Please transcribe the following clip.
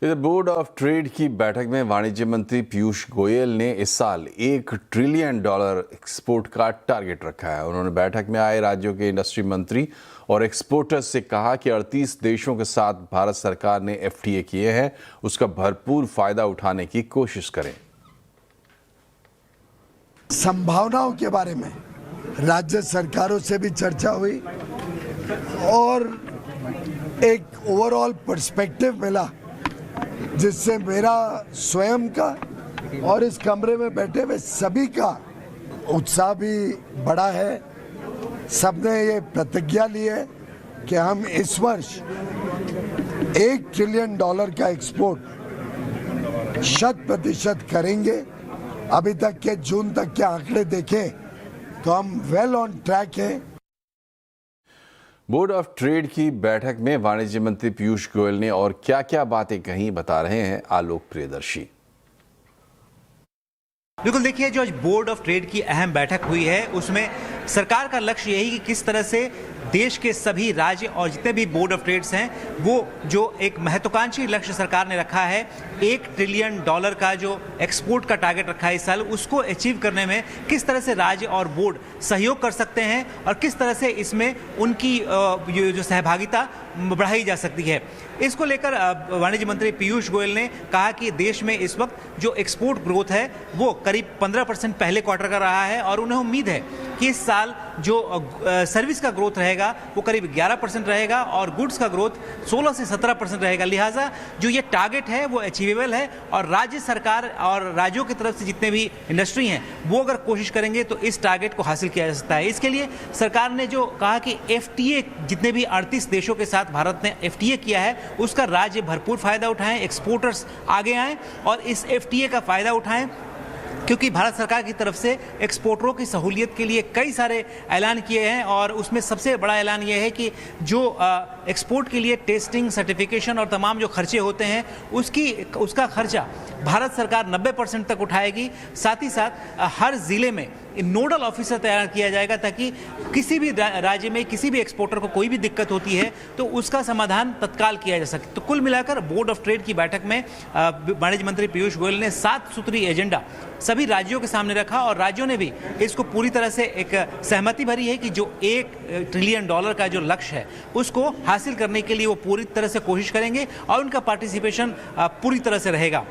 इधर board of trade की बैठक में वाणिज्य मंत्री पीयूष गोयल ने इस साल $1 ट्रिलियन एक्सपोर्ट का टारगेट रखा है। उन्होंने बैठक में आए राज्यों के इंडस्ट्री मंत्री और एक्सपोर्टर्स से कहा कि 38 देशों के साथ भारत सरकार ने FTA किए हैं, उसका भरपूर फायदा उठाने की कोशिश करें। संभावनाओं के बारे में राज्य सरकारों से भी चर्चा हुई और एक ओवरऑल पर्सपेक्टिव मिला, जिससे मेरा स्वयं का और इस कमरे में बैठे हुए सभी का उत्साह भी बढ़ा है। सबने ये प्रतिज्ञा ली है कि हम इस वर्ष $1 ट्रिलियन का एक्सपोर्ट 100% करेंगे। अभी तक के जून तक के आंकड़े देखें तो हम वेल ऑन ट्रैक हैं। बोर्ड ऑफ ट्रेड की बैठक में वाणिज्य मंत्री पीयूष गोयल ने और क्या-क्या बातें कही, बता रहे हैं आलोक प्रियदर्शी। बिल्कुल, देखिए, जो आज बोर्ड ऑफ ट्रेड की अहम बैठक हुई है उसमें सरकार का लक्ष्य यही कि किस तरह से देश के सभी राज्य और जितने भी बोर्ड ऑफ ट्रेड्स हैं वो जो एक महत्वाकांक्षी लक्ष्य सरकार ने रखा है $1 ट्रिलियन का जो एक्सपोर्ट का टारगेट रखा है इस साल, उसको अचीव करने में किस तरह से राज्य और बोर्ड सहयोग कर सकते हैं और किस तरह से इसमें उनकी जो सहभागिता बढ़ाई जा सकती है। इसको लेकर वाणिज्य मंत्री पीयूष गोयल ने कहा कि देश में इस वक्त जो एक्सपोर्ट ग्रोथ है वो करीब 15% पहले क्वार्टर का रहा है और उन्हें उम्मीद है कि इस साल जो सर्विस का ग्रोथ रहेगा वो करीब 11% रहेगा और गुड्स का ग्रोथ 16 से 17% रहेगा। लिहाजा जो ये टारगेट है वो अचीवेबल है और राज्य सरकार और राज्यों की तरफ से जितने भी इंडस्ट्री हैं वो अगर कोशिश करेंगे तो इस टारगेट को हासिल किया जा सकता है। इसके लिए सरकार ने जो कहा कि FTA जितने भी 38 देशों के साथ भारत ने FTA किया है उसका राज्य भरपूर फायदा उठाएं, एक्सपोर्टर्स आगे आएं और इस FTA का फायदा उठाएं, क्योंकि भारत सरकार की तरफ से एक्सपोर्टरों की सहूलियत के लिए कई सारे ऐलान किए हैं और उसमें सबसे बड़ा ऐलान यह है कि जो एक्सपोर्ट के लिए टेस्टिंग, सर्टिफिकेशन और तमाम जो खर्चे होते हैं उसका खर्चा भारत सरकार 90% तक उठाएगी। साथ ही साथ हर ज़िले में नोडल ऑफिसर तैयार किया जाएगा ताकि किसी भी राज्य में किसी भी एक्सपोर्टर को कोई भी दिक्कत होती है तो उसका समाधान तत्काल किया जा सके। तो कुल मिलाकर बोर्ड ऑफ ट्रेड की बैठक में वाणिज्य मंत्री पीयूष गोयल ने 7 सूत्री एजेंडा सभी राज्यों के सामने रखा और राज्यों ने भी इसको पूरी तरह से एक सहमति भरी है कि जो $1 ट्रिलियन का जो लक्ष्य है उसको हासिल करने के लिए वो पूरी तरह से कोशिश करेंगे और उनका पार्टिसिपेशन पूरी तरह से रहेगा।